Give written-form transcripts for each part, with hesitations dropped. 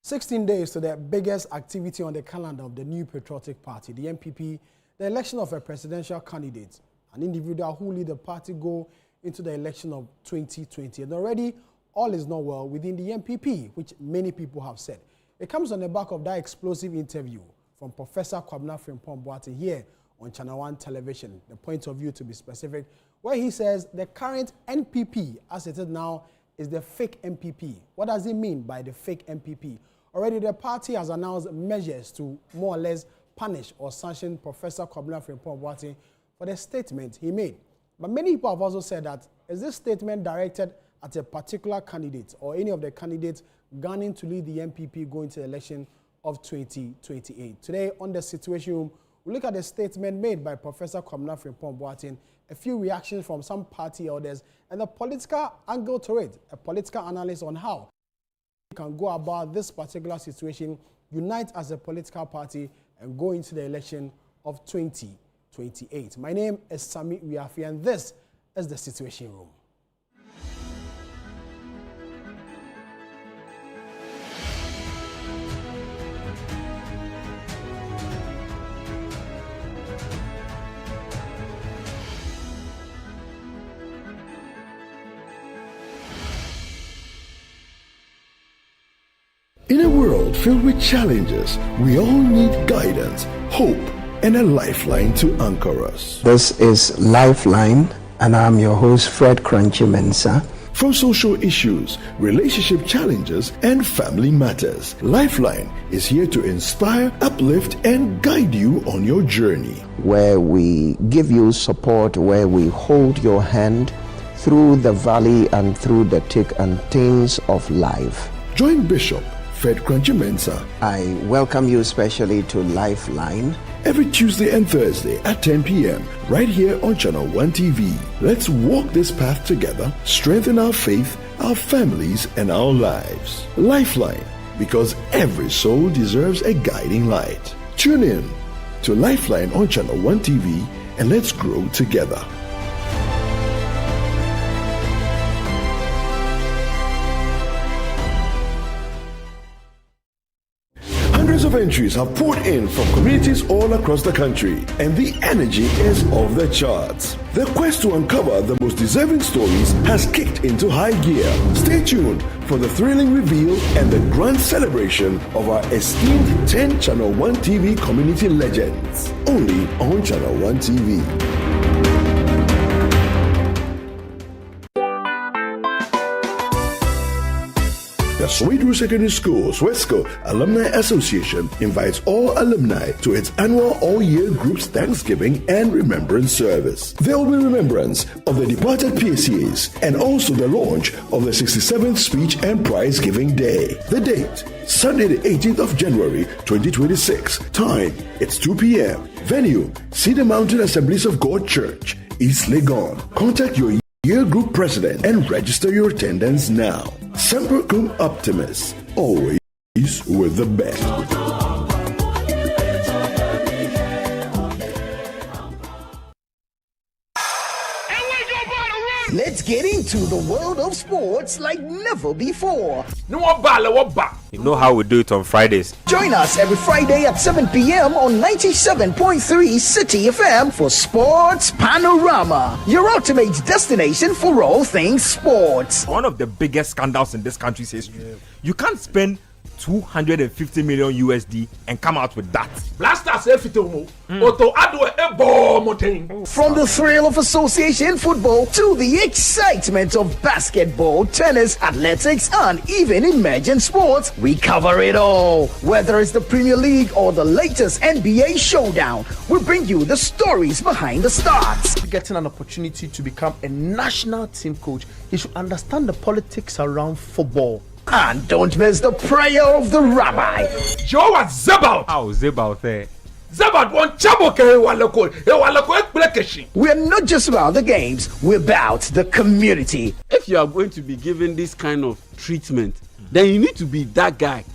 16 days to the biggest activity on the calendar of the new patriotic party, the NPP, the election of a presidential candidate, an individual who lead the party go into the election of 2020. And already, all is not well within the NPP, which many people have said. It comes on the back of that explosive interview from Professor Kwabena Frimpong-Boateng here on Channel 1 television, the point of view to be specific, where he says the current NPP, as it is now, is the fake NPP. What does it mean by the fake NPP? Already the party has announced measures to more or less punish or sanction Professor Kwabena Frimpong-Boateng for the statement he made. But many people have also said that, is this statement directed at a particular candidate or any of the candidates gunning to lead the NPP going to the election of 2028? Today on the Situation Room, we look at the statement made by Professor Kwabena Frimpong-Boateng, a few reactions from some party elders, and the political angle to it, a political analysis on how we can go about this particular situation, unite as a political party, and go into the election of 2028. My name is Sami Wiafi, and this is the Situation Room. In a world filled with challenges, we all need guidance, hope, and a lifeline to anchor us. This is Lifeline, and I'm your host, Fred Crunchy Mensa. From social issues, relationship challenges, and family matters, Lifeline is here to inspire, uplift, and guide you on your journey. Where we give you support, where we hold your hand through the valley and through the thick and thins of life. Join Bishop Fred Crunchy Mensa. I welcome you especially to Lifeline. Every Tuesday and Thursday at 10 p.m. right here on Channel 1 TV. Let's walk this path together, strengthen our faith, our families, and our lives. Lifeline, because every soul deserves a guiding light. Tune in to Lifeline on Channel 1 TV and let's grow together. Hundreds of entries have poured in from communities all across the country, and the energy is off the charts. The quest to uncover the most deserving stories has kicked into high gear. Stay tuned for the thrilling reveal and the grand celebration of our esteemed 10 Channel 1 TV community legends, only on Channel 1 TV. The Sweetroot Secondary School's Wesco Alumni Association invites all alumni to its annual all-year groups Thanksgiving and Remembrance Service. There will be remembrance of the departed PACAs and also the launch of the 67th Speech and Prize Giving Day. The date, Sunday the 18th of January 2026. Time, it's 2 p.m. Venue, Cedar Mountain Assemblies of God Church, East Legon. Contact your year group president and register your attendance now. Semper Cum Optimus, always with the best. Let's get into the world of sports like never before. You know how we do it on Fridays. Join us every Friday at 7 p.m. on 97.3 City FM for Sports Panorama, your ultimate destination for all things sports. One of the biggest scandals in this country's history. Yeah. You can't spend 250 million USD and come out with that. From the thrill of association football to the excitement of basketball, tennis, athletics, and even emerging sports, we cover it all. Whether it's the Premier League or the latest NBA showdown, we bring you the stories behind the stars. Getting an opportunity to become a national team coach, he should understand the politics around football. And don't miss the prayer of the rabbi. Joe was Zebaut. How Zebaut there? Zebaut won Chaboke. We're not just about the games, we're about the community. If you are going to be given this kind of treatment, then you need to be that guy.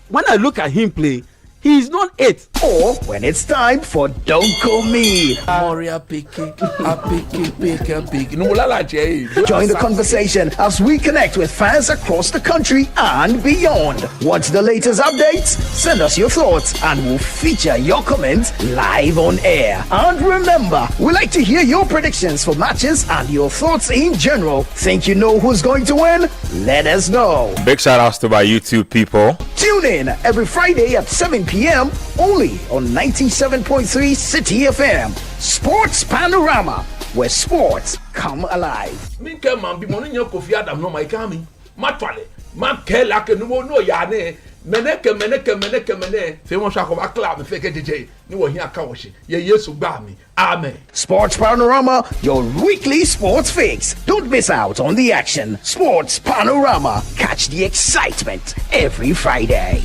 When I look at him play, He's not it. Or when it's time for Don't Call Me. Moria picky, picky. No, Join the conversation as we connect with fans across the country and beyond. Want the latest updates? Send us your thoughts and we'll feature your comments live on air. And remember, we like to hear your predictions for matches and your thoughts in general. Think you know who's going to win? Let us know. Big shout outs to my YouTube people. Tune in every Friday at 7 p.m. only on 97.3 City FM. Sports Panorama, where sports come alive. Me ke man bi mo no Kofi Adam no my kami. Matwale. Ma ke la ke no ya ne. Meneke. Fe mo sha ko ba club me fe ke DJ. Ni wo hia ka wo hye. Ye Yesu gba mi. Amen. Sports Panorama, your weekly sports fix. Don't miss out on the action. Sports Panorama. Catch the excitement every Friday.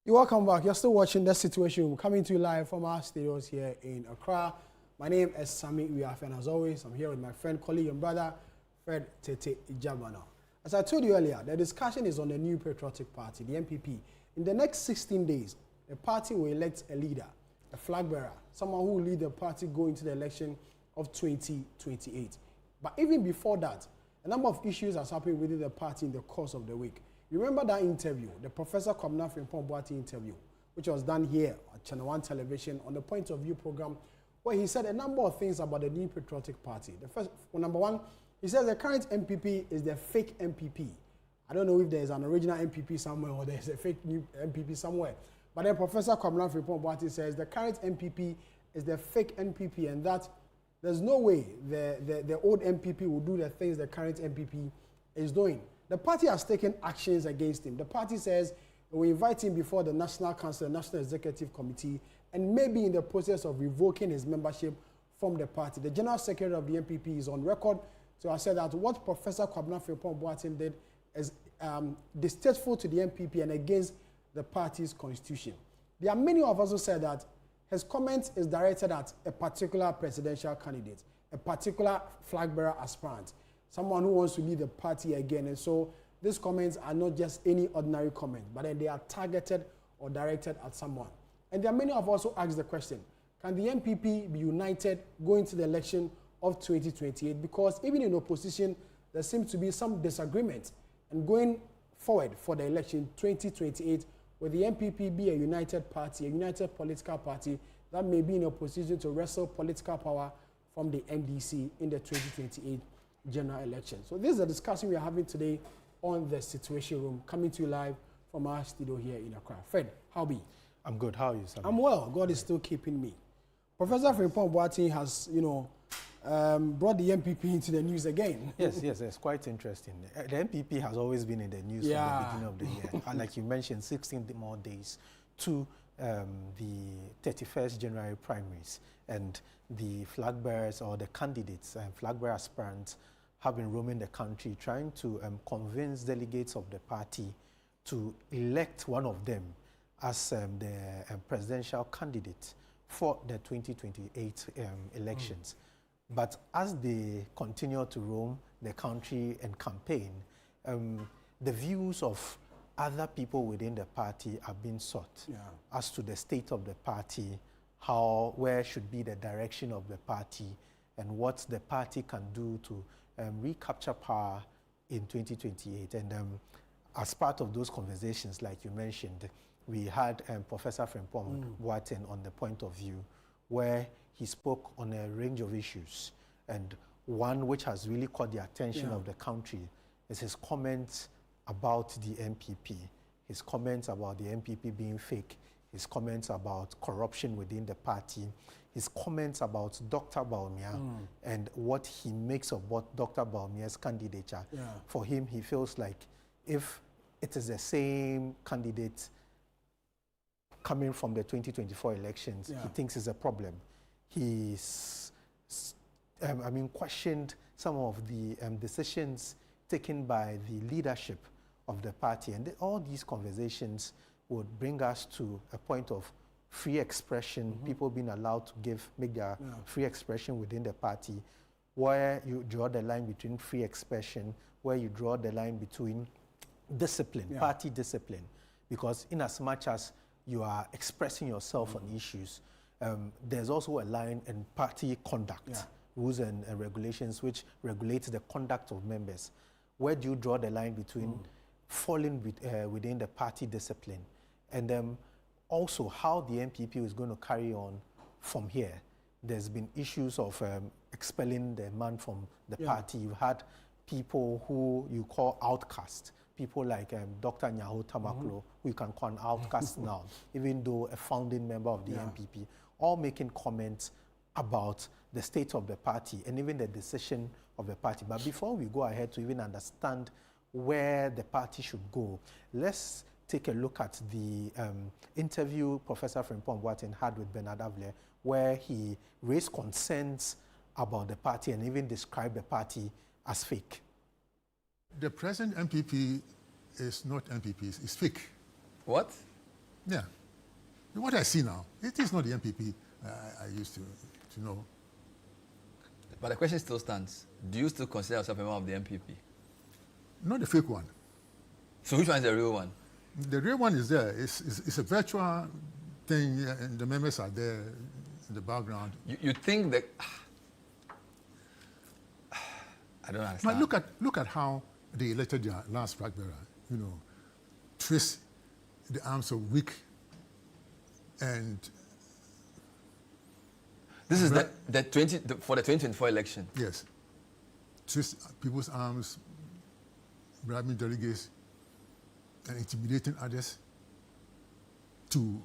You're welcome back. You're still watching The Citiuation, coming to you live from our studios here in Accra. My name is Sami Uyafe, and as always, I'm here with my friend, colleague, and brother, Fred Tete Ijabana. As I told you earlier, the discussion is on the new patriotic party, the NPP. In the next 16 days, the party will elect a leader, a flag bearer, someone who will lead the party going to the election of 2028. But even before that, a number of issues has happened within the party in the course of the week. You remember that interview, the Professor Kwabena Frimpong Boateng interview, which was done here at Channel 1 Television on the Point of View program, where he said a number of things about the new patriotic party. The first, well, number one, he says the current MPP is the fake MPP. I don't know if there's an original MPP somewhere or there's a fake new MPP somewhere. But then Professor Kwabena Frimpong Boateng says the current MPP is the fake MPP, and that there's no way the old MPP will do the things the current MPP is doing. The party has taken actions against him. The party says we invite him before the National Council, the National Executive Committee, and maybe in the process of revoking his membership from the party. The General Secretary of the NPP is on record to have said that what Professor Kwabena Frimpong Boateng did is distasteful to the NPP and against the party's constitution. There are many of us who said that his comment is directed at a particular presidential candidate, a particular flag bearer aspirant, someone who wants to lead the party again. And so these comments are not just any ordinary comment, but then they are targeted or directed at someone. And there are many of us who ask the question, can the NPP be united going to the election of 2028? Because even in opposition, there seems to be some disagreement. And going forward for the election 2028, will the NPP be a united party, a united political party that may be in a position to wrestle political power from the NDC in the 2028 general election? So this is a discussion we are having today on The Citiuation Room, coming to you live from our studio here in Accra. Fred, how be? I'm good. How are you, Sam? I'm well. God is still keeping me. Professor Frimpong Boateng has, brought the NPP into the news again. Yes, it's quite interesting. The NPP has always been in the news from the beginning of the year. And like you mentioned, 16 more days to the 31st January primaries. And the flag bearers or the candidates and flag bearer aspirants have been roaming the country trying to convince delegates of the party to elect one of them as the presidential candidate for the 2028 elections. But as they continue to roam the country and campaign, the views of other people within the party are being sought as to the state of the party, where should be the direction of the party, and what the party can do to recapture power in 2028. And as part of those conversations, like you mentioned, we had Professor Frimpong Boateng on the Point of View, where he spoke on a range of issues. And one which has really caught the attention of the country is his comments about the NPP, his comments about the NPP being fake, his comments about corruption within the party, his comments about Dr. Bawumia and what he makes of Dr. Bawumia's candidature. For him, he feels like if it is the same candidate coming from the 2024 elections, he thinks it's a problem. He's questioned some of the decisions taken by the leadership of the party. And all these conversations would bring us to a point of free expression, people being allowed to make their free expression within the party, where you draw the line between free expression, where you draw the line between discipline, party discipline. Because in as much as you are expressing yourself on issues, there's also a line in party conduct, rules and regulations which regulates the conduct of members. Where do you draw the line between falling within the party discipline and also how the NPP is going to carry on from here? There's been issues of expelling the man from the party. You had people who you call outcasts, people like Dr. Nyaho Tamaklo, who you can call an outcast now, even though a founding member of the NPP, all making comments about the state of the party and even the decision of the party. But before we go ahead to even understand where the party should go, let's take a look at the interview Professor Frimpong Boateng had with Bernard Avler, where he raised concerns about the party and even described the party as fake. The present MPP is not MPP, it's fake. What? Yeah. What I see now, it is not the MPP I used to know. But the question still stands. Do you still consider yourself a member of the MPP? Not the fake one. So which one is the real one? The real one is there. It's a virtual thing, and the members are there in the background. You think that... I don't understand. But look at how they elected their last flag bearer. You know, twist the arms of weak and... This is for the 2024 election? Yes. Twist people's arms, bribing delegates, and intimidating others to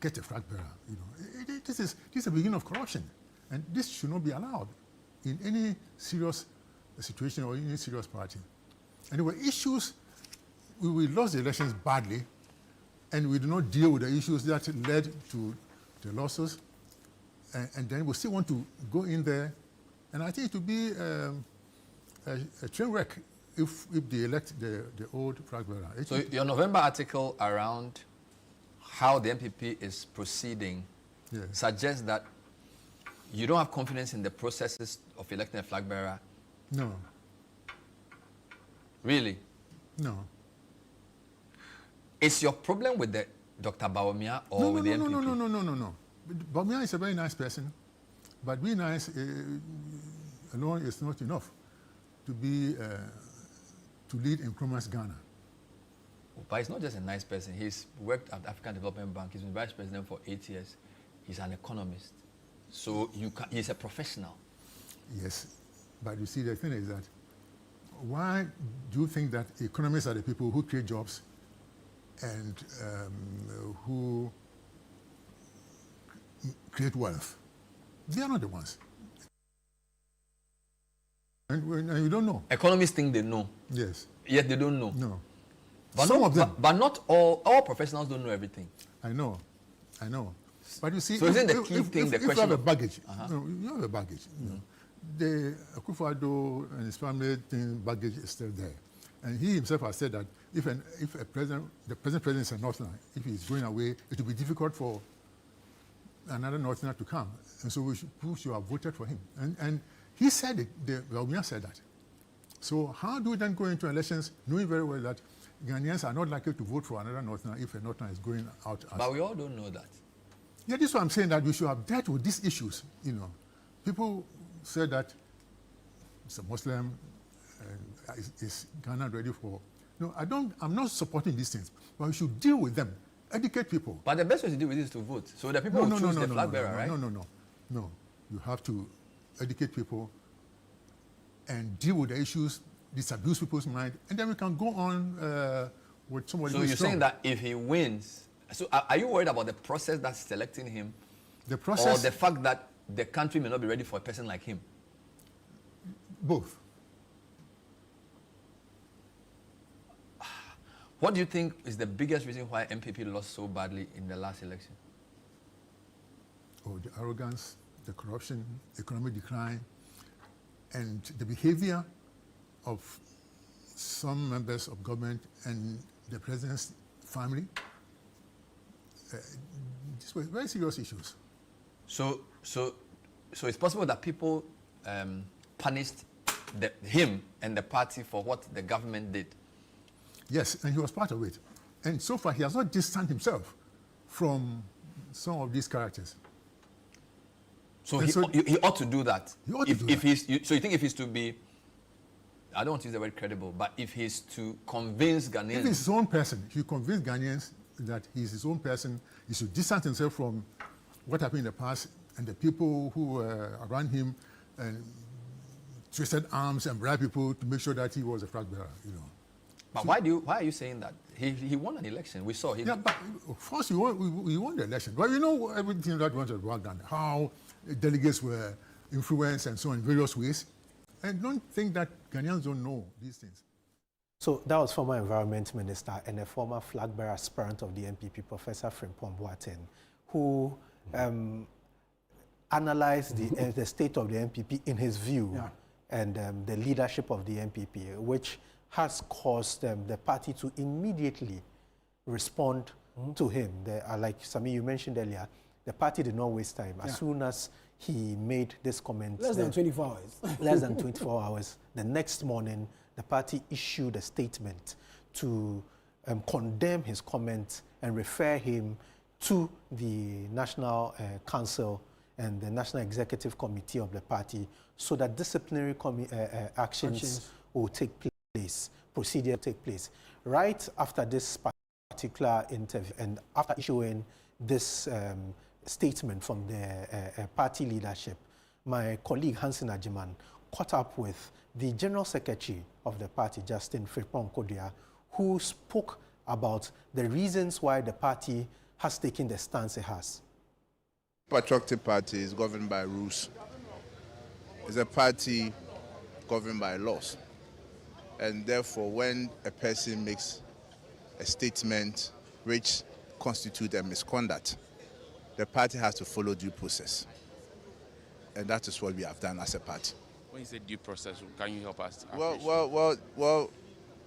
get a flag bearer. You know, this is the beginning of corruption, and this should not be allowed in any serious situation or any serious party. And there were issues. We lost the elections badly, and we did not deal with the issues that led to the losses. And then we still want to go in there, and I think it would be a train wreck if they elect the old flag bearer. So your November article around how the MPP is proceeding suggests that you don't have confidence in the processes of electing a flag bearer? No. Really? No. Is your problem with the Dr. Bawumia or with the MPP? No. Bawumia is a very nice person, but being nice alone is not enough to lead in Nkrumah's Ghana. But he's not just a nice person. He's worked at the African Development Bank. He's been vice president for 8 years. He's an economist. So he's a professional. Yes, but you see, the thing is that why do you think that economists are the people who create jobs and who create wealth? They are not the ones. And you don't know. Economists think they know. Yes. Yet they don't know. No. But Some of them. But not all professionals don't know everything. I know. But you see, so isn't the key thing the question? If you have a baggage, you have a baggage. You know. The Akufo-Addo and his family baggage is still there. And he himself has said that if the present president is a Northerner, if he's going away, it will be difficult for another Northerner to come. And so people should have voted for him. And he said it, Bawumia said that. So how do we then go into elections knowing very well that Ghanaians are not likely to vote for another Northerner if a Northerner is going out? But we all don't know that. Yeah, this is what I'm saying, that we should have dealt with these issues. You know, people said that it's a Muslim, is Ghana ready for? No, I'm not supporting these things, but we should deal with them, educate people. But the best way to deal with this is to vote. So the people who choose the flag bearer, right? No. You have to educate people and deal with the issues, disabuse people's mind, and then we can go on with somebody. So you're saying that if he wins, so are you worried about the process that's selecting him? The process, or the fact that the country may not be ready for a person like him? Both. What do you think is the biggest reason why MPP lost so badly in the last election? Oh, the arrogance, the corruption, economic decline, And the behavior of some members of government and the president's family, these were very serious issues. So it's possible that people punished him and the party for what the government did. Yes, and he was part of it. And so far, he has not distanced himself from some of these characters. So he ought to do that. He ought to do that. So you think if he's to be, I don't want to use the word credible, but if he's to convince Ghanaians... If he's his own person, he convince Ghanaians that he's his own person, he should distance himself from what happened in the past and the people who were around him and twisted arms and bribed people to make sure that he was a flag bearer, you know. But so, why are you saying that? He won an election. We saw him. Yeah, but first we won the election. But you know everything that went about that, how delegates were influenced and so on in various ways. And don't think that Ghanaians don't know these things. So that was former Environment Minister and a former flag bearer aspirant of the NPP, Professor Frimpong Boateng, who analyzed the state of the NPP in his view and the leadership of the NPP, which has caused the party to immediately respond to him. Like Sami, you mentioned earlier, the party did not waste time. As soon as he made this comment... Less than 24 hours. Less than 24 hours. The next morning, the party issued a statement to condemn his comment and refer him to the National Council and the National Executive Committee of the party so that disciplinary actions will take place, procedure take place. Right after this particular interview and after issuing this statement from the party leadership, my colleague Hansen Ajiman caught up with the General Secretary of the party, Justin Frimpong Kodia, who spoke about the reasons why the party has taken the stance it has. Patriotic Party is governed by rules. It's a party governed by laws. And therefore, when a person makes a statement which constitutes a misconduct, the party has to follow due process. And that is what we have done as a party. When you say due process, can you help us? Well,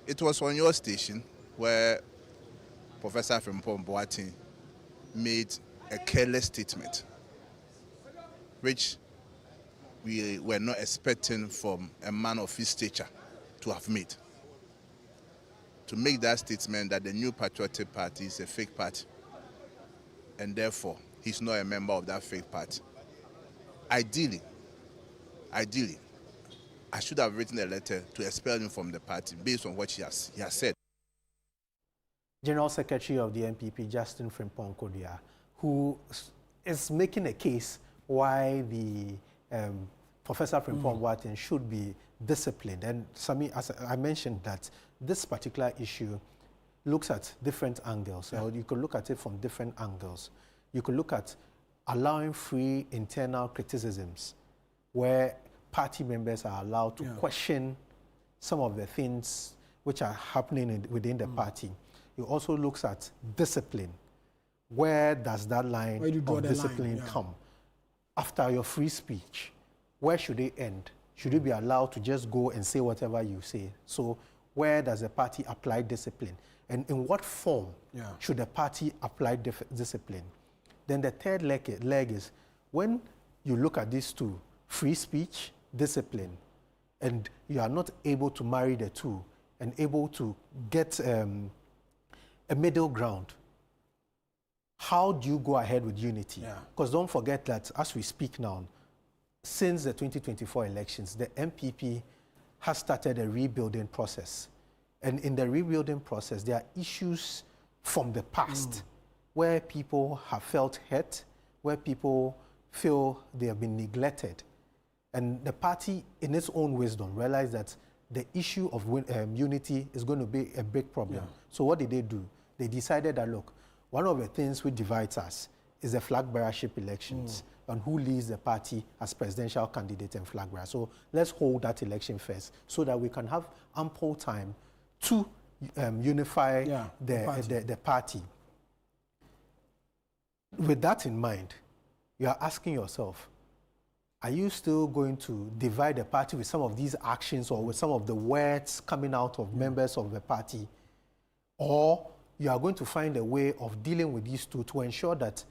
it was on your station where Professor Frimpong Boateng made a careless statement, which we were not expecting from a man of his stature to have made. To make that statement that the New Patriotic Party is a fake party, and therefore he's not a member of that fake party. Ideally, I should have written a letter to expel him from the party based on what he has said. General Secretary of the NPP, Justin Frimpong Kodia, who is making a case why the Professor Frimpong Boateng should be disciplined. And Sami, as I mentioned, that this particular issue looks at different angles. So you could look at it from different angles. You could look at allowing free internal criticisms where party members are allowed to question some of the things which are happening within the party. It also looks at discipline. Where does that line of discipline come? After your free speech, where should it end? Should you be allowed to just go and say whatever you say? So where does the party apply discipline? And in what form should the party apply discipline? Then the third leg is when you look at these two, free speech, discipline, and you are not able to marry the two and able to get a middle ground, how do you go ahead with unity? Because don't forget that as we speak now, since the 2024 elections, the MPP has started a rebuilding process. And in the rebuilding process, there are issues from the past where people have felt hurt, where people feel they have been neglected. And the party, in its own wisdom, realized that the issue of unity is going to be a big problem. So what did they do? They decided that, look, one of the things which divides us is the flag bearership elections and who leads the party as presidential candidate and flag bearer. So let's hold that election first so that we can have ample time to unify the party. With that in mind, you are asking yourself, are you still going to divide the party with some of these actions or with some of the words coming out of members of the party? Or you are going to find a way of dealing with these two to ensure that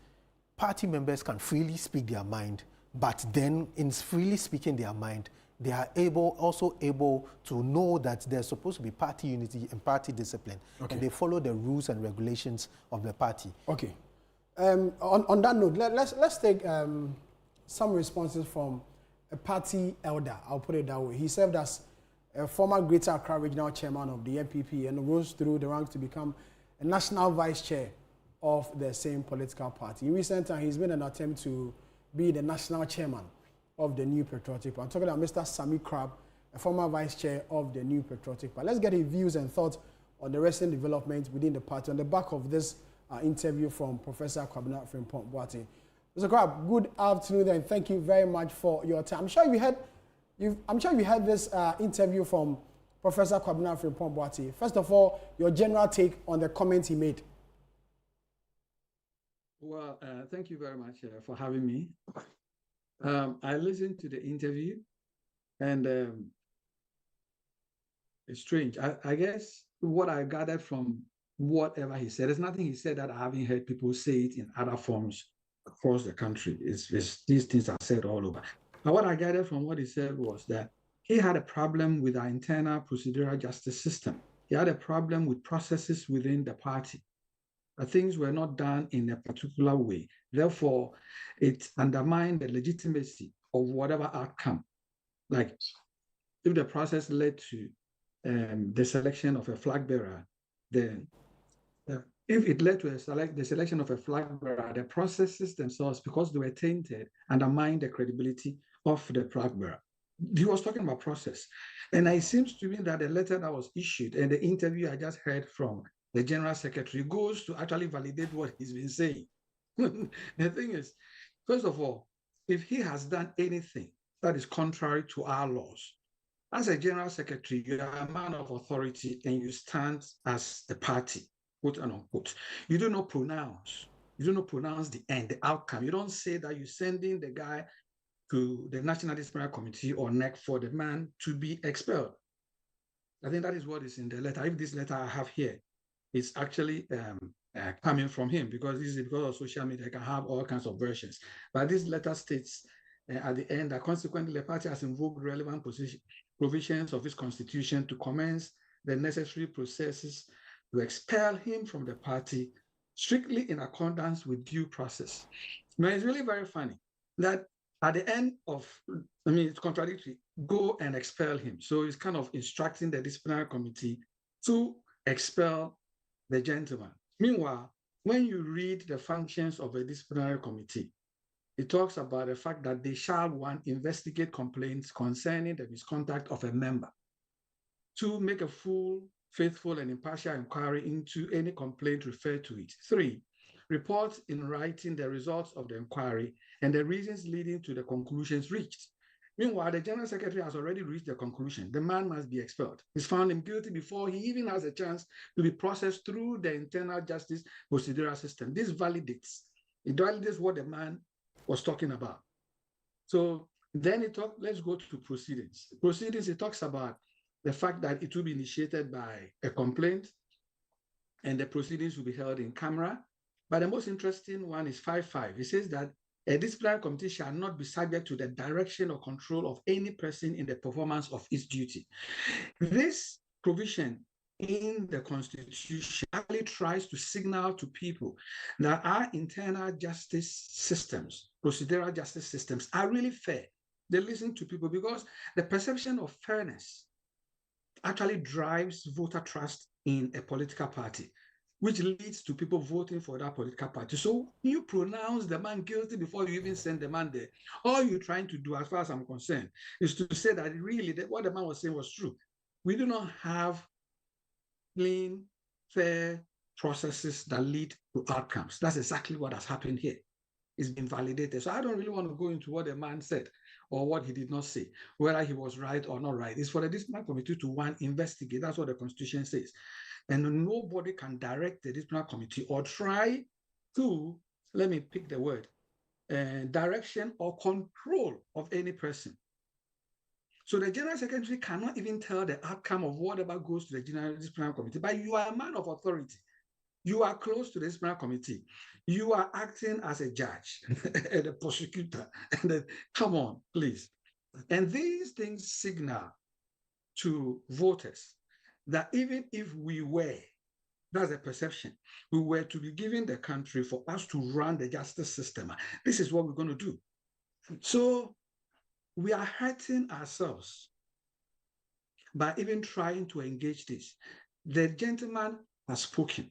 party members can freely speak their mind, but then in freely speaking their mind, they are also able to know that there's supposed to be party unity and party discipline, and they follow the rules and regulations of the party. Okay. On that note, let's take some responses from a party elder. I'll put it that way. He served as a former Greater Accra Regional Chairman of the NPP and rose through the ranks to become a national vice chair of the same political party. In recent time, he's been an attempt to be the national chairman of the New Patriotic Party. I'm talking about Mr. Sami Crab, a former vice chair of the New Patriotic Party. Let's get his views and thoughts on the recent development within the party on the back of this interview from Professor Kwabena Frimpong Boateng. Mr. Crab, good afternoon and thank you very much for your time. I'm sure you had this interview from Professor Kwabena Frimpong Boateng. First of all, your general take on the comments he made. Well, thank you very much for having me. I listened to the interview, and it's strange. I guess what I gathered from whatever he said, there's nothing he said that I haven't heard people say it in other forms across the country. These things are said all over. But what I gathered from what he said was that he had a problem with our internal procedural justice system. He had a problem with processes within the party. Things were not done in a particular way. Therefore, it undermined the legitimacy of whatever outcome. Like, if the process led to the selection of a flag bearer, then if it led to the selection of a flag bearer, the processes themselves, because they were tainted, undermined the credibility of the flag bearer. He was talking about process. And it seems to me that the letter that was issued and the interview I just heard from the General Secretary goes to actually validate what he's been saying. The thing is, first of all, if he has done anything that is contrary to our laws, as a General Secretary, you are a man of authority and you stand as the party, quote and unquote. You do not pronounce. You do not pronounce the end, the outcome. You don't say that you're sending the guy to the National Disciplinary Committee or NEC for the man to be expelled. I think that is what is in the letter. If this letter I have here is actually coming from him, because this is because of social media, I can have all kinds of versions. But this letter states at the end that consequently the party has invoked relevant provisions of its constitution to commence the necessary processes to expel him from the party strictly in accordance with due process. Now, it's really very funny that at the end of, it's contradictory, go and expel him. So it's kind of instructing the disciplinary committee to expel the gentleman. Meanwhile, when you read the functions of a disciplinary committee, it talks about the fact that they shall, 1, investigate complaints concerning the misconduct of a member, 2, make a full, faithful, and impartial inquiry into any complaint referred to it, 3, report in writing the results of the inquiry and the reasons leading to the conclusions reached. Meanwhile, the General Secretary has already reached the conclusion. The man must be expelled. He's found him guilty before he even has a chance to be processed through the internal justice procedural system. This validates. It validates what the man was talking about. So then let's go to proceedings. Proceedings, it talks about the fact that it will be initiated by a complaint and the proceedings will be held in camera. But the most interesting one is 5.5. It says that a disciplinary committee shall not be subject to the direction or control of any person in the performance of its duty. This provision in the Constitution actually tries to signal to people that our internal justice systems, procedural justice systems, are really fair. They listen to people because the perception of fairness actually drives voter trust in a political party, which leads to people voting for that political party. So you pronounce the man guilty before you even send the man there. All you're trying to do, as far as I'm concerned, is to say that really what the man was saying was true. We do not have clean, fair processes that lead to outcomes. That's exactly what has happened here. It's been validated. So I don't really want to go into what the man said or what he did not say, whether he was right or not right. It's for the disciplinary committee to, 1, investigate. That's what the Constitution says. And nobody can direct the disciplinary committee or try to, let me pick the word, direction or control of any person. So the General Secretary cannot even tell the outcome of whatever goes to the General Disciplinary Committee, but you are a man of authority. You are close to the disciplinary committee. You are acting as a judge and a prosecutor. Come on, please. And these things signal to voters that even if we were, that's a perception, we were to be given the country for us to run the justice system, this is what we're going to do. So we are hurting ourselves by even trying to engage this. The gentleman has spoken.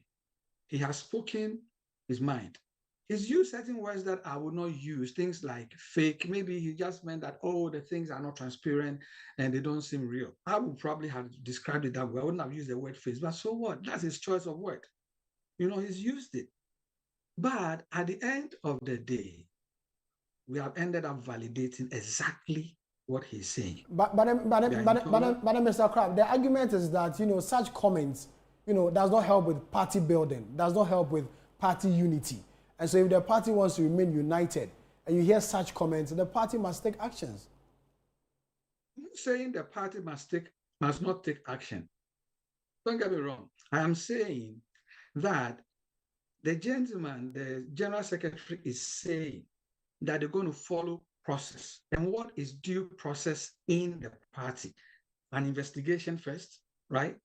He has spoken his mind. He's used certain words that I would not use, things like fake. Maybe he just meant that, oh, the things are not transparent and they don't seem real. I would probably have described it that way. I wouldn't have used the word face, but so what? That's his choice of word. You know, he's used it. But at the end of the day, we have ended up validating exactly what he's saying. But Mr. Crab, the argument is that, you know, such comments, you know, does not help with party building, does not help with party unity. And so if the party wants to remain united and you hear such comments, the party must take actions. I'm not saying the party must not take action. Don't get me wrong. I am saying that the gentleman, the General Secretary, is saying that they're going to follow process. And what is due process in the party? An investigation first, right?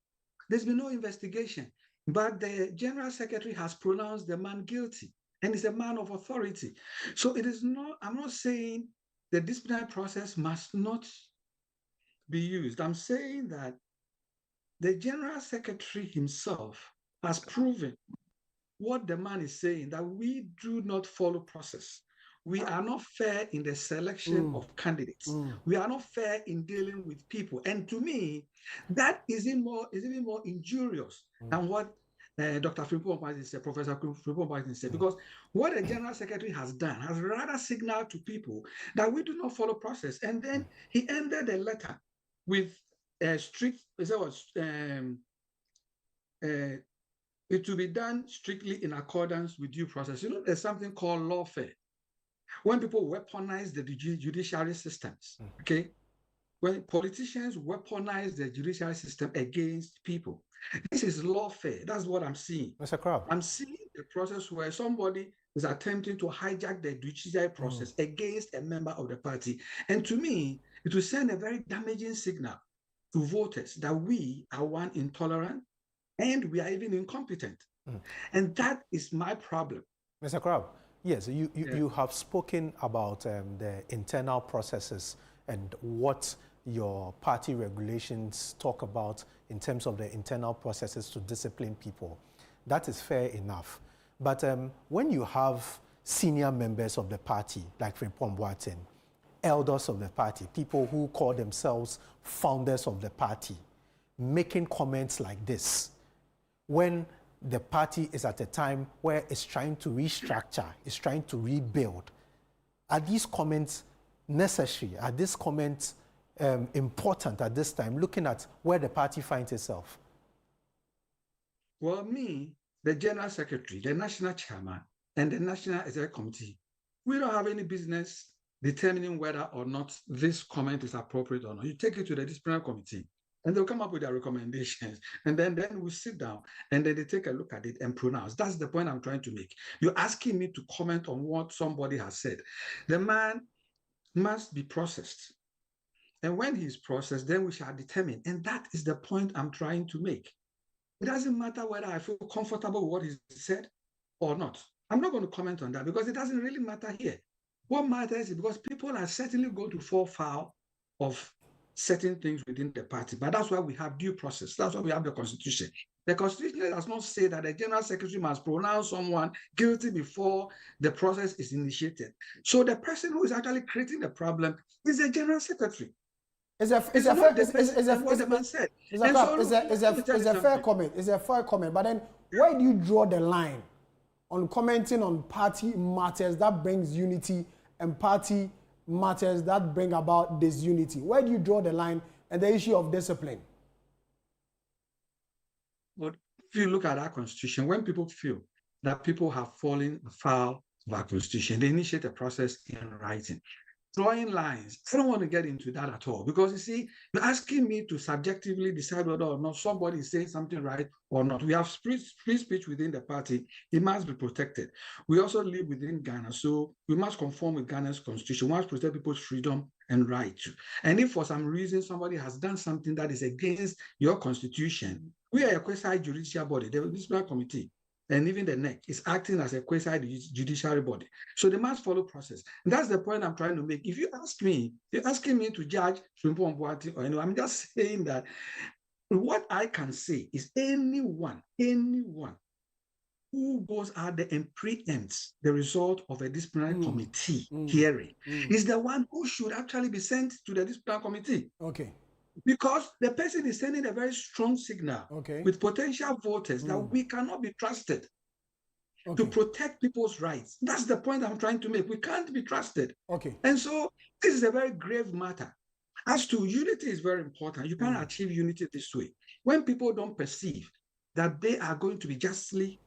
There's been no investigation, but the General Secretary has pronounced the man guilty, and is a man of authority. So it is not, I'm not saying the disciplinary process must not be used. I'm saying that the General Secretary himself has proven what the man is saying, that we do not follow process. We are not fair in the selection of candidates. We are not fair in dealing with people. And to me, that is even more injurious than what Dr. Frimpong said, Professor Frimpong said, because what the General Secretary has done has rather signaled to people that we do not follow process. And then he ended the letter with a strict, it will be done strictly in accordance with due process. You know, there's something called lawfare. When people weaponize the judiciary systems, okay? When politicians weaponize the judiciary system against people, this is lawfare. That's what I'm seeing. Mr. Crab. I'm seeing a process where somebody is attempting to hijack the judiciary process against a member of the party. And to me, it will send a very damaging signal to voters that we are one, intolerant, and we are even incompetent. And that is my problem. Mr. Crab, yes, you have spoken about the internal processes and what your party regulations talk about in terms of the internal processes to discipline people. That is fair enough. But when you have senior members of the party, like Frimpong Boateng, elders of the party, people who call themselves founders of the party, making comments like this, when the party is at a time where it's trying to restructure, it's trying to rebuild, are these comments necessary? Are these comments important at this time, looking at where the party finds itself? Well, me, the General Secretary, the National Chairman, and the National Executive Committee, we don't have any business determining whether or not this comment is appropriate or not. You take it to the disciplinary committee, and they'll come up with their recommendations. And then we sit down, and then they take a look at it and pronounce. That's the point I'm trying to make. You're asking me to comment on what somebody has said. The man must be processed. And when he's processed, then we shall determine. And that is the point I'm trying to make. It doesn't matter whether I feel comfortable with what he said or not. I'm not going to comment on that because it doesn't really matter here. What matters is because people are certainly going to fall foul of certain things within the party. But that's why we have due process. That's why we have the Constitution. The Constitution does not say that the General Secretary must pronounce someone guilty before the process is initiated. So the person who is actually creating the problem is the General Secretary. It's a fair comment. It's a fair comment. But then, where do you draw the line on commenting on party matters that brings unity and party matters that bring about disunity? Where do you draw the line and the issue of discipline? But if you look at our Constitution, when people feel that people have fallen foul of our constitution. They initiate a process in writing. Drawing lines, I don't want to get into that at all, because you see, you're asking me to subjectively decide whether or not somebody is saying something right or not. We have free speech within the party. It must be protected. We also live within Ghana, so we must conform with Ghana's constitution. We must protect people's freedom and right. And if for some reason somebody has done something that is against your constitution, we are a quasi-judicial body, the disciplinary committee, and even the NEC is acting as a quasi-judiciary body. So they must follow process. And that's the point I'm trying to make. If you ask me, you're asking me to judge Frimpong Boateng or anyone, I'm just saying that what I can say is anyone who goes out there and preempts the result of a disciplinary committee hearing is the one who should actually be sent to the disciplinary committee. Okay. Because the person is sending a very strong signal with potential voters that we cannot be trusted to protect people's rights. That's the point I'm trying to make. We can't be trusted. Okay. And so this is a very grave matter. As to unity is very important. You can't achieve unity this way. When people don't perceive that they are going to be justly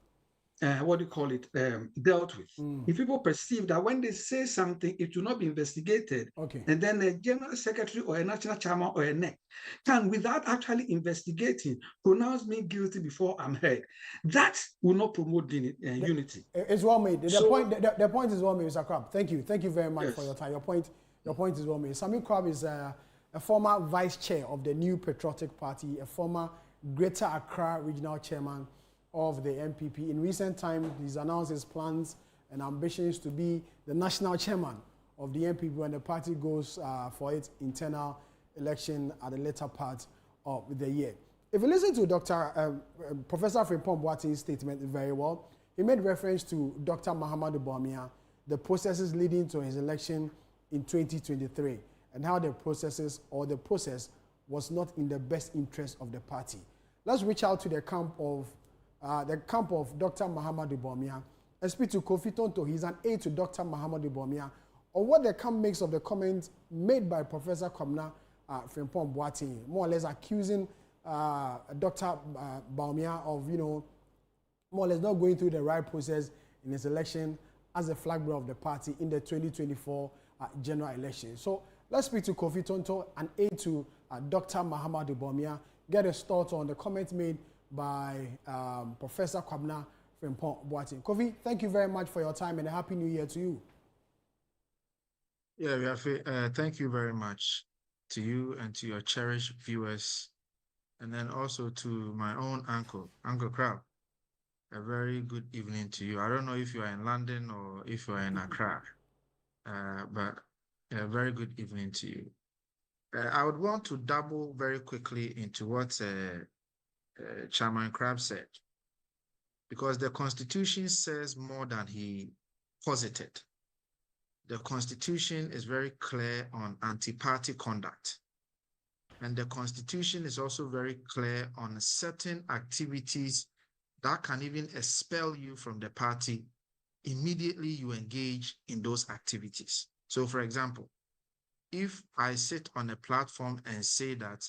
dealt with. If people perceive that when they say something, it will not be investigated, and then a general secretary or a national chairman or a NEC can, without actually investigating, pronounce me guilty before I'm heard, that will not promote unity. It's well made. The point is well made, Mr. Crab. Thank you very much for your time. Your point is well made. Sammy Crab is a former vice chair of the New Patriotic Party, a former Greater Accra regional chairman of the MPP. In recent times, he's announced his plans and ambitions to be the national chairman of the MPP when the party goes for its internal election at the later part of the year. If you listen to Professor Frimpong Boateng's statement very well, he made reference to Dr. Mahamudu Bawumia, the processes leading to his election in 2023, and how the process was not in the best interest of the party. Let's reach out to the camp of Dr. Mahamudu Bawumia and speak to Kofi Tonto. He's an aide to Dr. Mahamudu Bawumia on what the camp makes of the comments made by Professor Kwabena Frimpong Boateng, more or less accusing Dr. Bawumia of, more or less not going through the right process in his election as a flag bearer of the party in the 2024 general election. So let's speak to Kofi Tonto, an aide to Dr. Mahamudu Bawumia, get his thoughts on the comments made by Professor Kwabena Frimpong Boateng. Kofi, thank you very much for your time and a happy new year to you. Yeah, thank you very much to you and to your cherished viewers, and then also to my own Uncle Crab. A very good evening to you. I don't know if you are in London or if you are in Accra, but a very good evening to you. I would want to double very quickly into what Chairman Crab said, because the Constitution says more than he posited. The Constitution is very clear on anti-party conduct. And the Constitution is also very clear on certain activities that can even expel you from the party immediately you engage in those activities. So, for example, if I sit on a platform and say that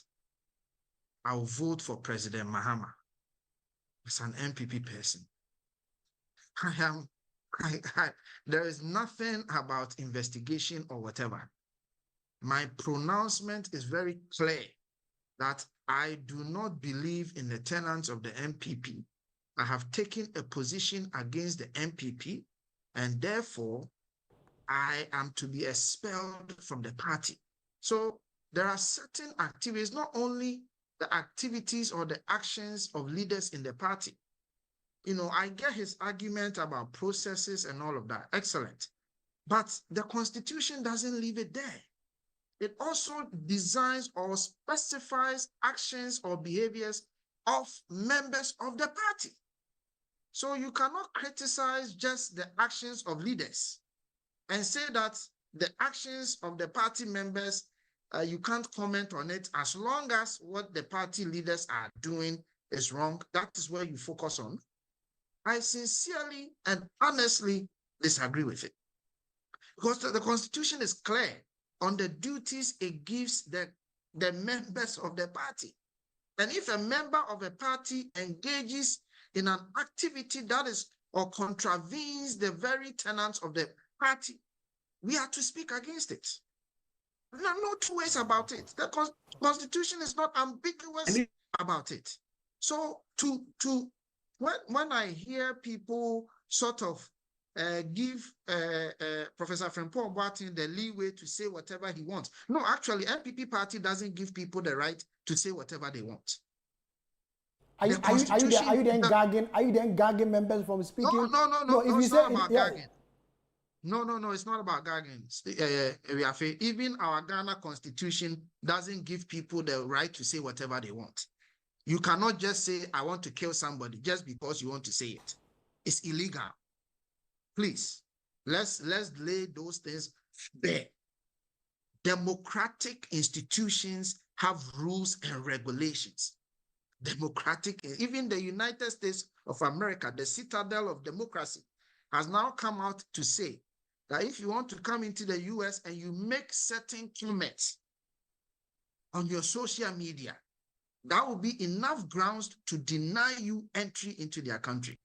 I'll vote for President Mahama as an MPP person, there is nothing about investigation or whatever. My pronouncement is very clear that I do not believe in the tenets of the MPP. I have taken a position against the MPP, and therefore I am to be expelled from the party. So there are certain activities, not only the activities or the actions of leaders in the party. I get his argument about processes and all of that. Excellent. But the Constitution doesn't leave it there. It also designs or specifies actions or behaviors of members of the party. So you cannot criticize just the actions of leaders and say that the actions of the party members, you can't comment on it as long as what the party leaders are doing is wrong. That is where you focus on. I sincerely and honestly disagree with it, because the Constitution is clear on the duties it gives the members of the party. And if a member of a party engages in an activity that is or contravenes the very tenets of the party, we are to speak against it. No two ways about it. The Constitution is not ambiguous about it. So when I hear people sort of give Professor Frimpong Boateng the leeway to say whatever he wants. No, actually, MPP party doesn't give people the right to say whatever they want. Are you then gagging members from speaking? No, it's not about gagging. No, it's not about gagging. Even our Ghana Constitution doesn't give people the right to say whatever they want. You cannot just say, I want to kill somebody just because you want to say it. It's illegal. Please, let's lay those things bare. Democratic institutions have rules and regulations. Even the United States of America, the citadel of democracy, has now come out to say that if you want to come into the US and you make certain comments on your social media, that will be enough grounds to deny you entry into their country.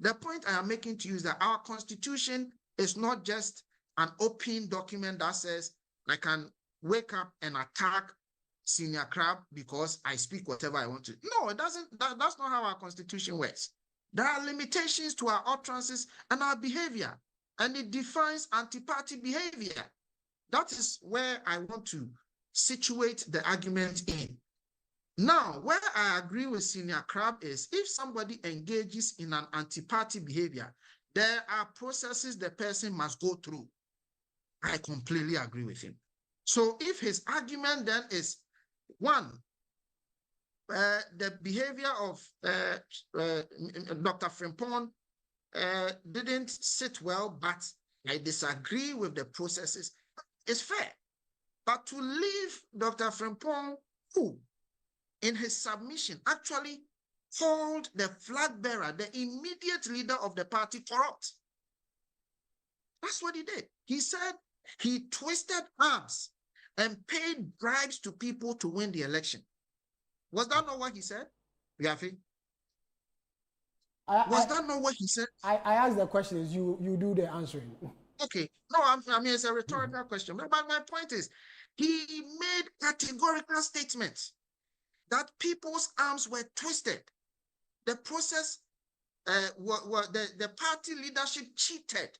The point I am making to you is that our Constitution is not just an open document that says I can wake up and attack Senior Crab because I speak whatever I want to. No, it doesn't. That's not how our Constitution works. There are limitations to our utterances and our behavior, and it defines anti-party behavior. That is where I want to situate the argument in. Now, where I agree with Senior Crab is if somebody engages in an anti-party behavior, there are processes the person must go through. I completely agree with him. So if his argument then is, one, the behavior of Dr. Frimpong didn't sit well, but I disagree with the processes, it's fair. But to leave Dr. Frimpong, who in his submission actually called the flag bearer, the immediate leader of the party, corrupt. That's what he did. He said he twisted arms and paid bribes to people to win the election. Was that not what he said, Yafi? Was that not what he said? I asked the questions, you do the answering. Okay. No, I mean, it's a rhetorical question. But my point is, he made categorical statements that people's arms were twisted. The process, the party leadership cheated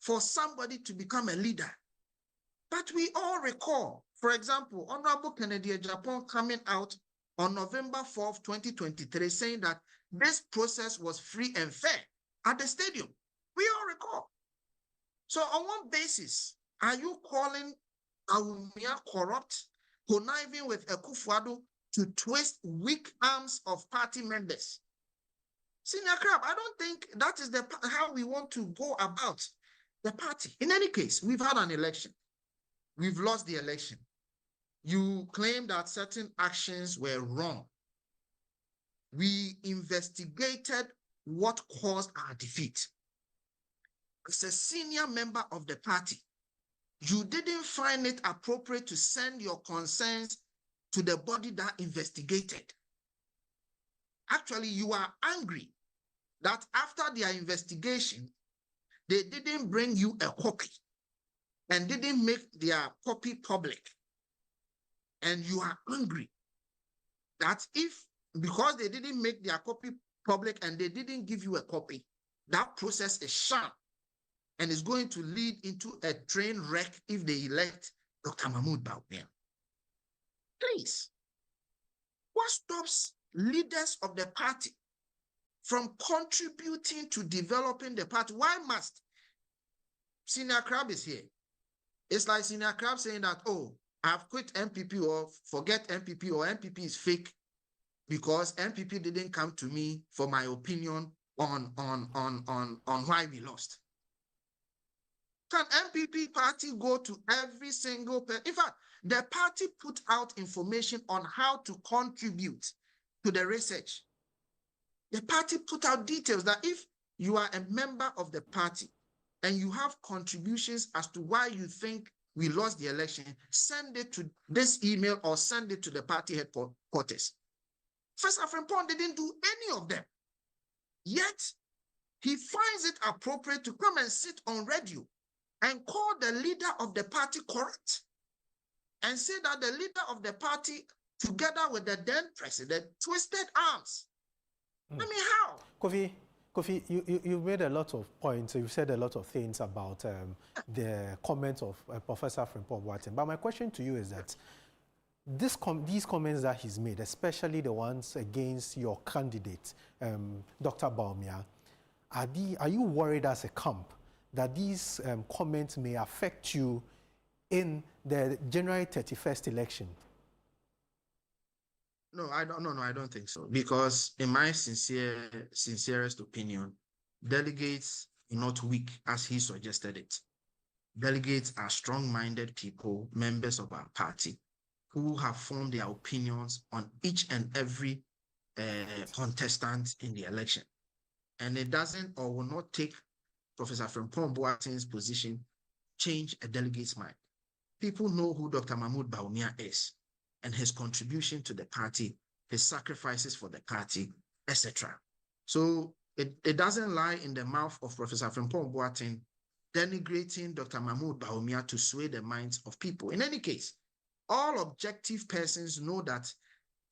for somebody to become a leader. But we all recall, for example, Honorable Kennedy Japan coming out on November 4th, 2023, saying that this process was free and fair at the stadium. We all recall. So on what basis are you calling Bawumia corrupt, conniving with Akufo-Addo to twist weak arms of party members? Senior Crab, I don't think that is how we want to go about the party. In any case, we've had an election. We've lost the election. You claim that certain actions were wrong. We investigated what caused our defeat. As a senior member of the party, you didn't find it appropriate to send your concerns to the body that investigated. Actually, you are angry that after their investigation, they didn't bring you a copy and didn't make their copy public. And you are angry that because they didn't make their copy public and they didn't give you a copy, that process is sham and is going to lead into a train wreck if they elect Dr. Mahmoud Bawumia. Please, what stops leaders of the party from contributing to developing the party? Why must Senior Crab is here? It's like Senior Crab saying that, oh, I've quit MPP or forget MPP or MPP is fake because MPP didn't come to me for my opinion on why we lost. Can MPP party go to every single person? In fact, the party put out information on how to contribute to the research. The party put out details that if you are a member of the party and you have contributions as to why you think we lost the election, send it to this email or send it to the party headquarters. First Frimpong didn't do any of them. Yet, he finds it appropriate to come and sit on radio and call the leader of the party corrupt and say that the leader of the party, together with the then president, twisted arms. I mean, how? Kofi, you made a lot of points. You said a lot of things about the comments of Professor Frimpong Boateng. But my question to you is that these comments that he's made, especially the ones against your candidate, Dr. Bawumia, are you worried as a camp that these comments may affect you in the January 31st election? No, I don't think so. Because in my sincerest opinion, delegates are not weak as he suggested it. Delegates are strong-minded people, members of our party, who have formed their opinions on each and every contestant in the election. And it doesn't or will not take Professor Frimpong Boateng's position change a delegate's mind. People know who Dr. Mahmoud Bawumia is and his contribution to the party, his sacrifices for the party, etc. So it doesn't lie in the mouth of Professor Frimpong Boateng denigrating Dr. Mahmoud Bawumia to sway the minds of people. In any case, all objective persons know that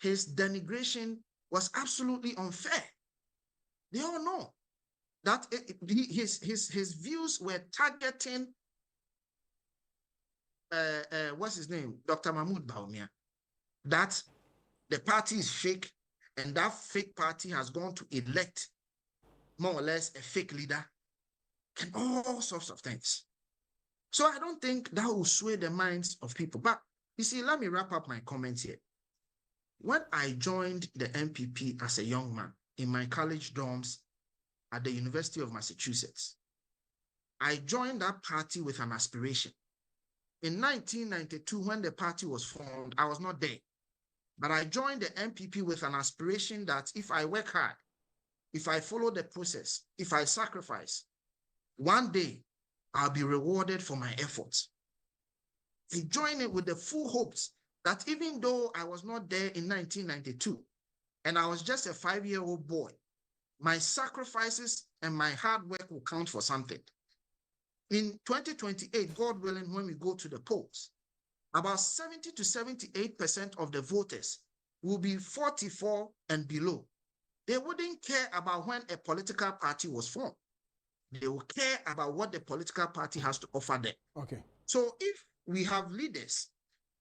his denigration was absolutely unfair. They all know that his views were targeting what's his name, Dr. Mahmoud Bawumia, that the party is fake and that fake party has gone to elect more or less a fake leader and all sorts of things. So I don't think that will sway the minds of people. But you see, let me wrap up my comments here. When I joined the MPP as a young man in my college dorms at the University of Massachusetts, I joined that party with an aspiration. In 1992, when the party was formed, I was not there. But I joined the MPP with an aspiration that if I work hard, if I follow the process, if I sacrifice, one day I'll be rewarded for my efforts. I joined it with the full hopes that even though I was not there in 1992, and I was just a 5-year-old boy, my sacrifices and my hard work will count for something. In 2028, God willing, when we go to the polls, about 70 to 78% of the voters will be 44 and below. They wouldn't care about when a political party was formed. They will care about what the political party has to offer them. Okay. So if we have leaders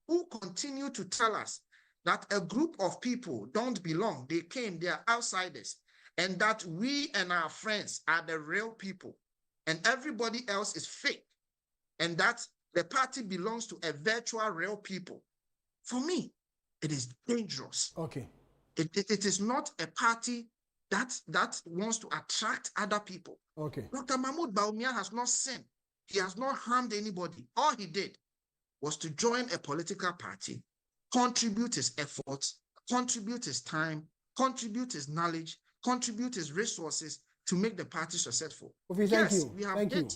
who continue to tell us that a group of people don't belong, they came, they are outsiders, and that we and our friends are the real people, and everybody else is fake, and that the party belongs to a virtual real people. For me, it is dangerous. Okay. It is not a party that wants to attract other people. Okay. Dr. Mahmoud Bawumia has not sinned. He has not harmed anybody. All he did was to join a political party, contribute his efforts, contribute his time, contribute his knowledge, contribute his resources to make the party successful. Okay, thank you. We have thank you.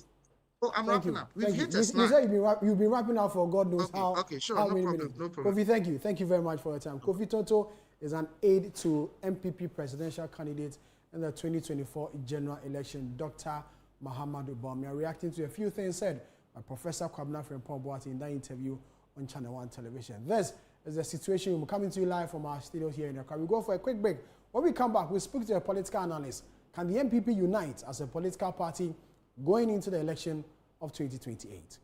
Oh, I'm wrapping up. We've hit a You snag. said you've been wrapping up for God knows how. Okay, sure, how no many problem, minutes. no problem. Kofi, thank you. Thank you very much for your time. Kofi Toto is an aide to MPP presidential candidate in the 2024 general election, Dr. Mahmoud Bawumia, reacting to a few things said by Professor Kwabena Frimpong Boateng in that interview on Channel 1 television. This is the situation. We're coming to you live from our studio here in Accra. We go for a quick break. When we come back, we speak to a political analyst. Can the MPP unite as a political party going into the election of 2028?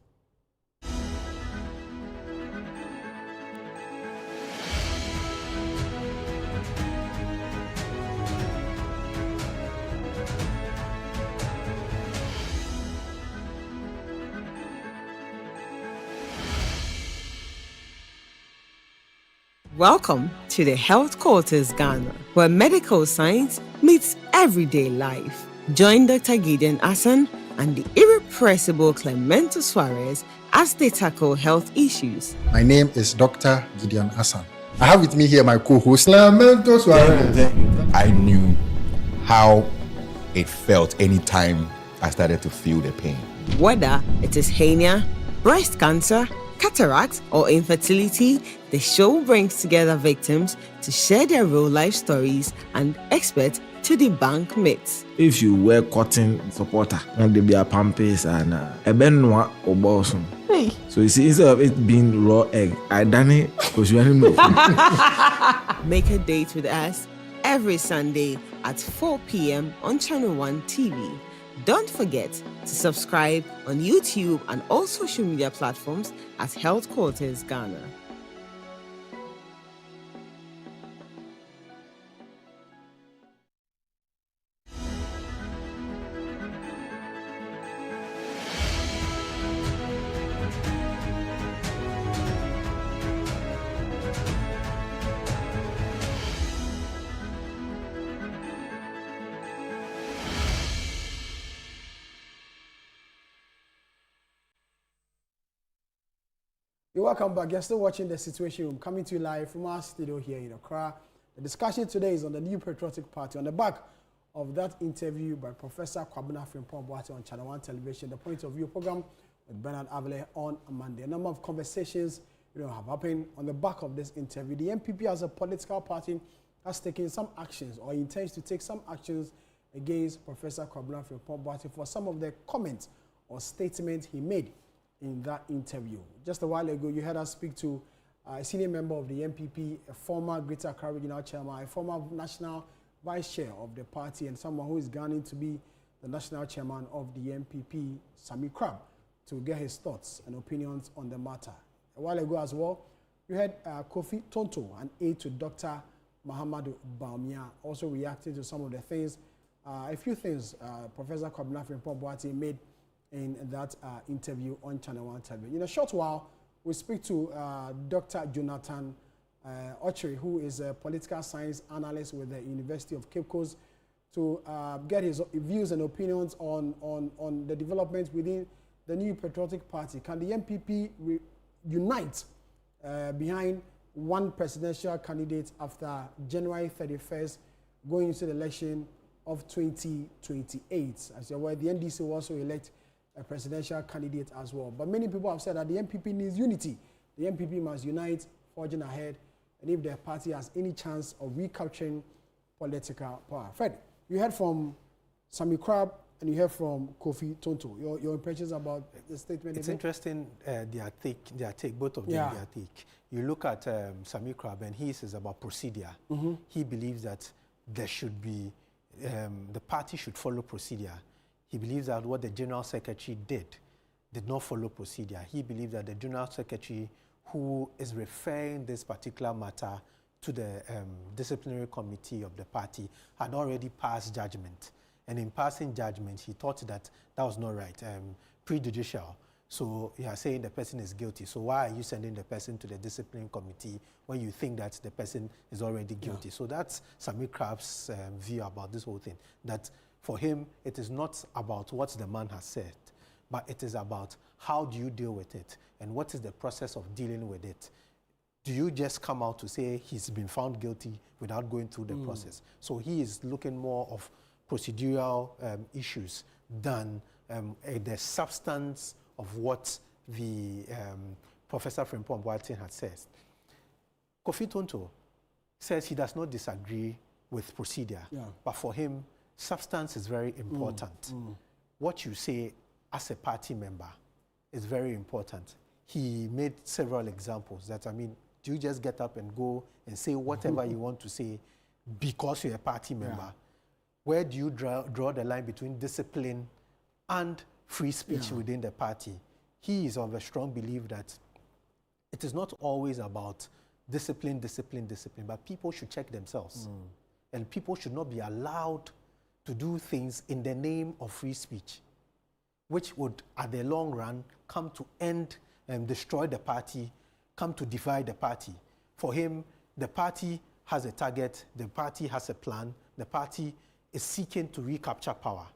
Welcome to the Health Quarters Ghana, where medical science meets everyday life. Join Dr. Gideon Hassan and the irrepressible Clemento Suarez as they tackle health issues. My name is Dr. Gideon Hassan. I have with me here my co-host, Clemento Suarez. I knew how it felt anytime I started to feel the pain. Whether it is hernia, breast cancer, cataract, or infertility, the show brings together victims to share their real life stories and experts to to debunk myths. If you wear cotton supporter, and they be a pampers and a benwa or bosom. Hey. So you see, instead of it being raw egg, I done it because you know. Make a date with us every Sunday at 4 p.m. on Channel 1 TV. Don't forget to subscribe on YouTube and all social media platforms at Health Quarters Ghana. You're welcome back. You're still watching The Situation Room, coming to you live from our studio here in Accra. The discussion today is on the New Patriotic Party. On the back of that interview by Professor Kwabena Frimpong-Boateng on Channel 1 Television, the Point of View program with Bernard Avile on Monday. A number of conversations have happened on the back of this interview. The MPP as a political party has taken some actions or intends to take some actions against Professor Kwabena Frimpong-Boateng for some of the comments or statements he made in that interview. Just a while ago, you heard us speak to a senior member of the MPP, a former Greater Accra Regional Chairman, a former National Vice Chair of the party, and someone who is going to be the National Chairman of the MPP, Sami Crab, to get his thoughts and opinions on the matter. A while ago as well, you heard Kofi Tonto, an aide to Dr. Mahamadou Bawumia, also reacting to some of the things, a few things Professor Kwabena Frimpong-Boateng made in that interview on Channel 1 television. In a short while, we speak to Dr. Jonathan Ochiri, who is a political science analyst with the University of Cape Coast, to get his views and opinions on the developments within the New Patriotic Party. Can the MPP unite behind one presidential candidate after January 31st, going into the election of 2028? As you're aware, the NDC will also elect a presidential candidate as well. But many people have said that the MPP needs unity. The MPP must unite, forging ahead, and if the party has any chance of recapturing political power. Fred, you heard from Sami Crab and you heard from Kofi Tonto. Your impressions about the statement? It's interesting, their take, both of them, their take. You look at Sami Crab and he says about procedure. He believes that there should be, the party should follow procedure. He believes that what the General Secretary did not follow procedure. He believes that the General Secretary, who is referring this particular matter to the disciplinary committee of the party, had already passed judgment. And in passing judgment, he thought that that was not right, prejudicial. So you are saying the person is guilty. So why are you sending the person to the disciplinary committee when you think that the person is already guilty? So that's Sami Crab's view about this whole thing. That for him, it is not about what the man has said, but it is about how do you deal with it and what is the process of dealing with it. Do you just come out to say he's been found guilty without going through the process? So he is looking more of procedural issues than the substance of what the Professor Frimpong-Boateng had said. Kofi Tonto says he does not disagree with procedure, but for him, substance is very important. What you say as a party member is very important. He made several examples that, I mean, do you just get up and go and say whatever you want to say because you're a party member? Where do you draw the line between discipline and free speech within the party? He is of a strong belief that it is not always about discipline, but people should check themselves. And people should not be allowed to do things in the name of free speech, which would, at the long run, come to end and destroy the party, come to divide the party. For him, the party has a target, the party has a plan, the party is seeking to recapture power.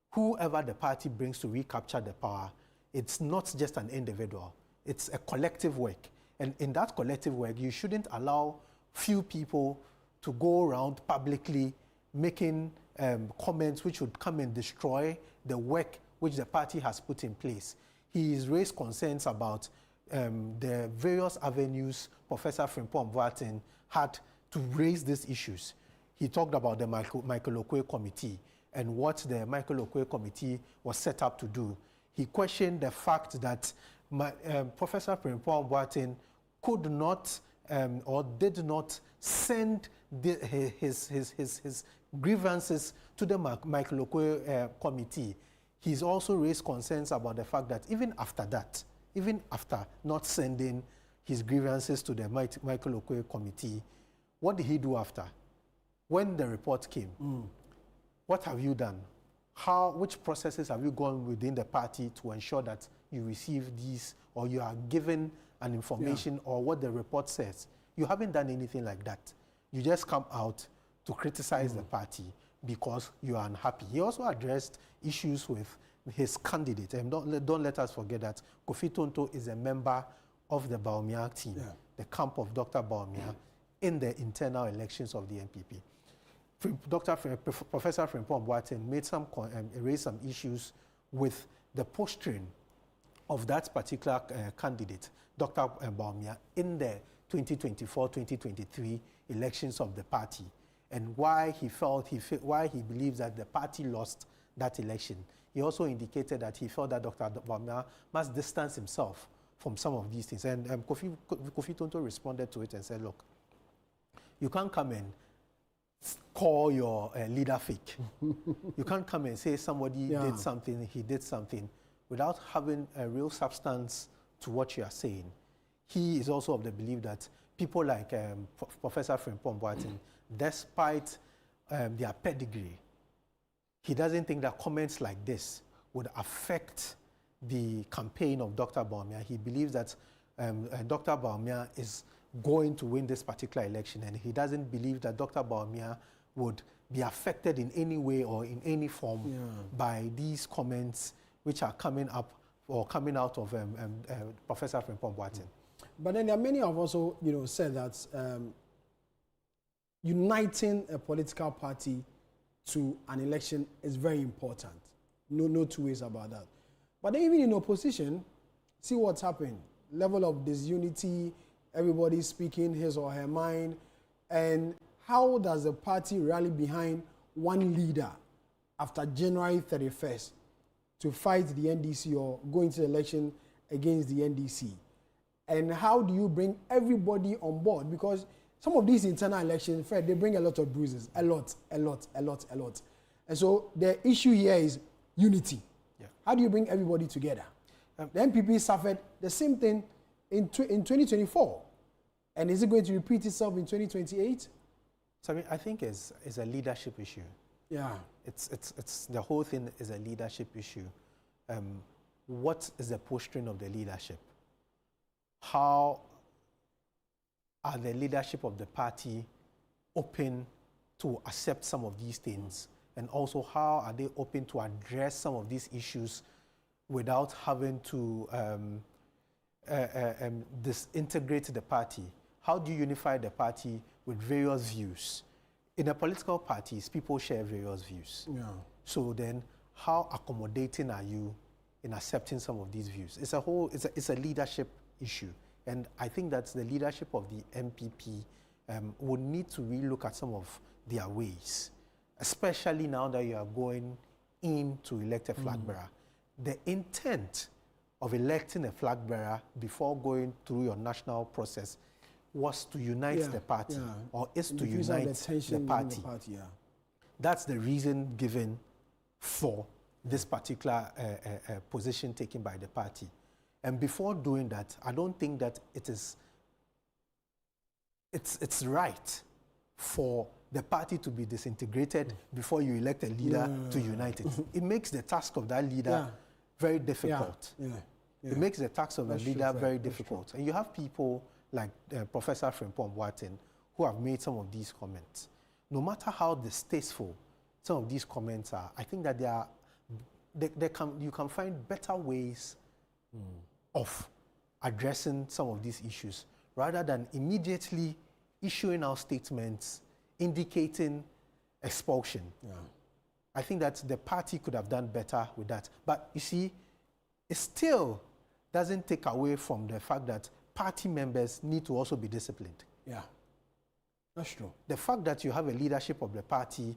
Whoever the party brings to recapture the power, it's not just an individual, it's a collective work. And in that collective work, you shouldn't allow few people to go around publicly making comments which would come and destroy the work which the party has put in place. He has raised concerns about the various avenues Professor Frimpong-Boateng had to raise these issues. he talked about the Michael Okoye Committee and what the Michael Okoye Committee was set up to do. He questioned the fact that Professor Frimpong Boateng could not or did not send his grievances to the Michael Okoye Committee. He's also raised concerns about the fact that even after that, even after not sending his grievances to the Michael Okoye Committee, what did he do after? When the report came, what have you done? Which processes have you gone within the party to ensure that you receive these or you are given an information or what the report says? You haven't done anything like that. You just come out to criticize the party because you are unhappy. He also addressed issues with his candidate. And don't let us forget that Kofi Tonto is a member of the Bawumia team, the camp of Dr. Bawumia, in the internal elections of the NPP. Professor Frimpong Boateng raised some issues with the posturing of that particular candidate, Dr. Bawumia, in the 2024-2023 elections of the party, and why he believes that the party lost that election. He also indicated that he felt that Dr. Bawumia must distance himself from some of these things. And Kofi Tonto responded to it and said, look, you can't come and call your leader fake. You can't come and say somebody did something, he did something, without having a real substance to what you are saying. He is also of the belief that people like Professor Frimpong Boateng, despite their pedigree, he doesn't think that comments like this would affect the campaign of Dr. Bawumia. He believes that Dr. Bawumia is going to win this particular election, and he doesn't believe that Dr. Bawumia would be affected in any way or in any form by these comments which are coming up or coming out of Professor Frimpong Boateng. But then there are many have also, said that uniting a political party to an election is very important. No two ways about that. But then even in opposition, see what's happened. Level of disunity, everybody speaking his or her mind, and how does the party rally behind one leader after January 31st to fight the NDC or go into the election against the NDC? And how do you bring everybody on board? Because some of these internal elections, Fred, they bring a lot of bruises, a lot. And so the issue here is unity. How do you bring everybody together? The NPP suffered the same thing in 2024. And is it going to repeat itself in 2028? So I think it's a leadership issue. Yeah. It's the whole thing is a leadership issue. What is the posturing of the leadership? How are the leadership of the party open to accept some of these things? And also, how are they open to address some of these issues without having to disintegrate the party? How do you unify the party with various views? In a political parties, people share various views. Yeah. So then, how accommodating are you in accepting some of these views? It's a leadership issue. And I think that the leadership of the MPP would need to relook at some of their ways, especially now that you are going in to elect a flag bearer. The intent of electing a flag bearer before going through your national process was to unite the party, or is to unite the party. That's the reason given for this particular position taken by the party. And before doing that, I don't think that it's right for the party to be disintegrated before you elect a leader to unite it. It makes the task of that leader very difficult. It makes the task of a leader very difficult. And you have people like Professor Frimpong Boateng who have made some of these comments. No matter how distasteful some of these comments are, I think that you can find better ways of addressing some of these issues rather than immediately issuing out statements indicating expulsion. I think that the party could have done better with that. But you see, it still doesn't take away from the fact that party members need to also be disciplined. That's true. The fact that you have a leadership of the party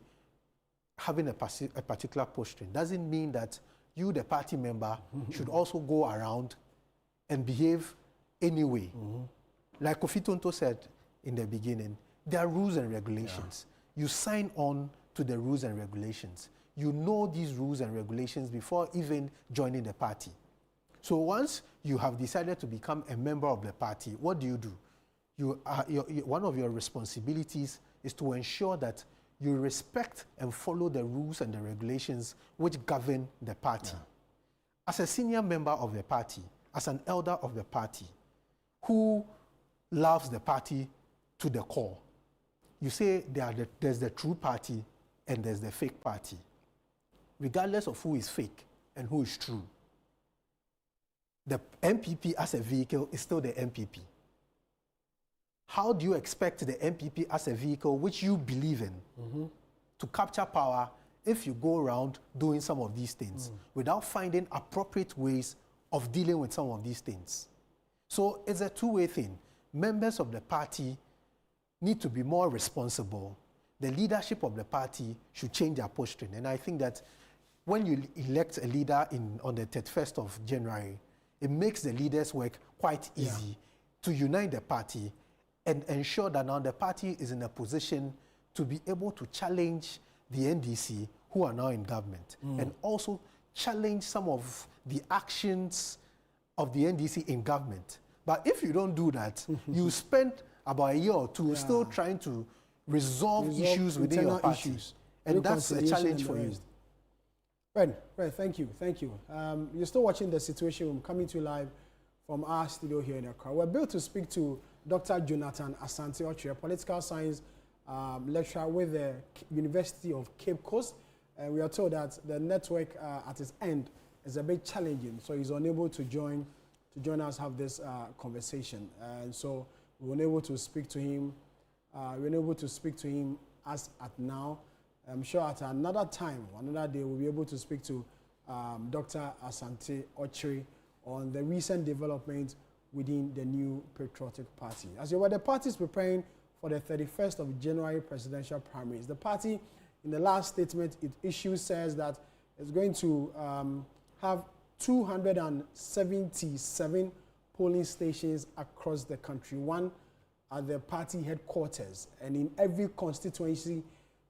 having a particular posture doesn't mean that you, the party member, should also go around and behave anyway. Like Kofi Tonto said in the beginning, there are rules and regulations. You sign on to the rules and regulations. You know these rules and regulations before even joining the party. So once you have decided to become a member of the party, what do? One of your responsibilities is to ensure that you respect and follow the rules and the regulations which govern the party. As a senior member of the party, as an elder of the party, who loves the party to the core, you say there's the true party and there's the fake party. Regardless of who is fake and who is true, the MPP as a vehicle is still the MPP. How do you expect the MPP as a vehicle which you believe in to capture power if you go around doing some of these things without finding appropriate ways of dealing with some of these things? So it's a two-way thing. Members of the party need to be more responsible. The leadership of the party should change their posture. And I think that when you elect a leader on the 31st of January, it makes the leaders' work quite easy to unite the party and ensure that now the party is in a position to be able to challenge the NDC, who are now in government, and also challenge some of the actions of the NDC in government. But if you don't do that, you spend about a year or two still trying to resolve issues within your party. And that's a challenge for you. Right, thank you. You're still watching The Situation Room, coming to you live from our studio here in Accra. We're built to speak to Dr. Jonathan Asante-Okyere, a political science lecturer with the University of Cape Coast. And we are told that the network at its end is a bit challenging, so he's unable to join us have this conversation. And so we were unable to speak to him. As at now. I'm sure at another time, another day, we'll be able to speak to Dr. Asante-Okyere on the recent development within the new Patriotic Party. As you were, the party is preparing for the 31st of January presidential primaries. The party, in the last statement it issues, says that it's going to have 277 polling stations across the country, one at the party headquarters, and in every constituency,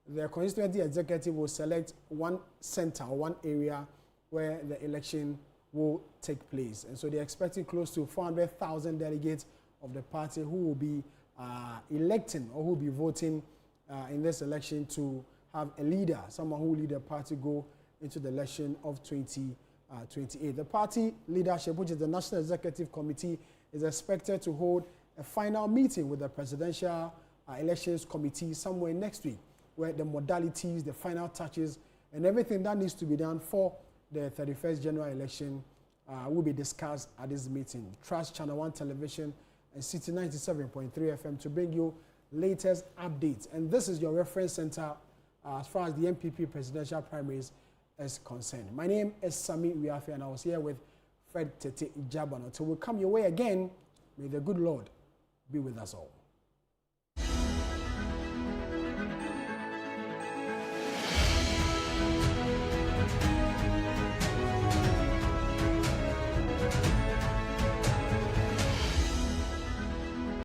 the constituency executive will select one center or one area where the election will take place. And so they're expecting close to 400,000 delegates of the party who will be electing or who will be voting in this election to have a leader, someone who will lead the party go into the election of 2028. The party leadership, which is the National Executive Committee, is expected to hold a final meeting with the Presidential Elections Committee somewhere next week, where the modalities, the final touches, and everything that needs to be done for the 31st January election will be discussed at this meeting. Trust Channel 1 Television and City 97.3 FM to bring you latest updates. And this is your reference center as far as the MPP presidential primaries is concerned. My name is Sami Wiafe, and I was here with Fred Tete Ijabano. Until we come your way again, may the good Lord be with us all.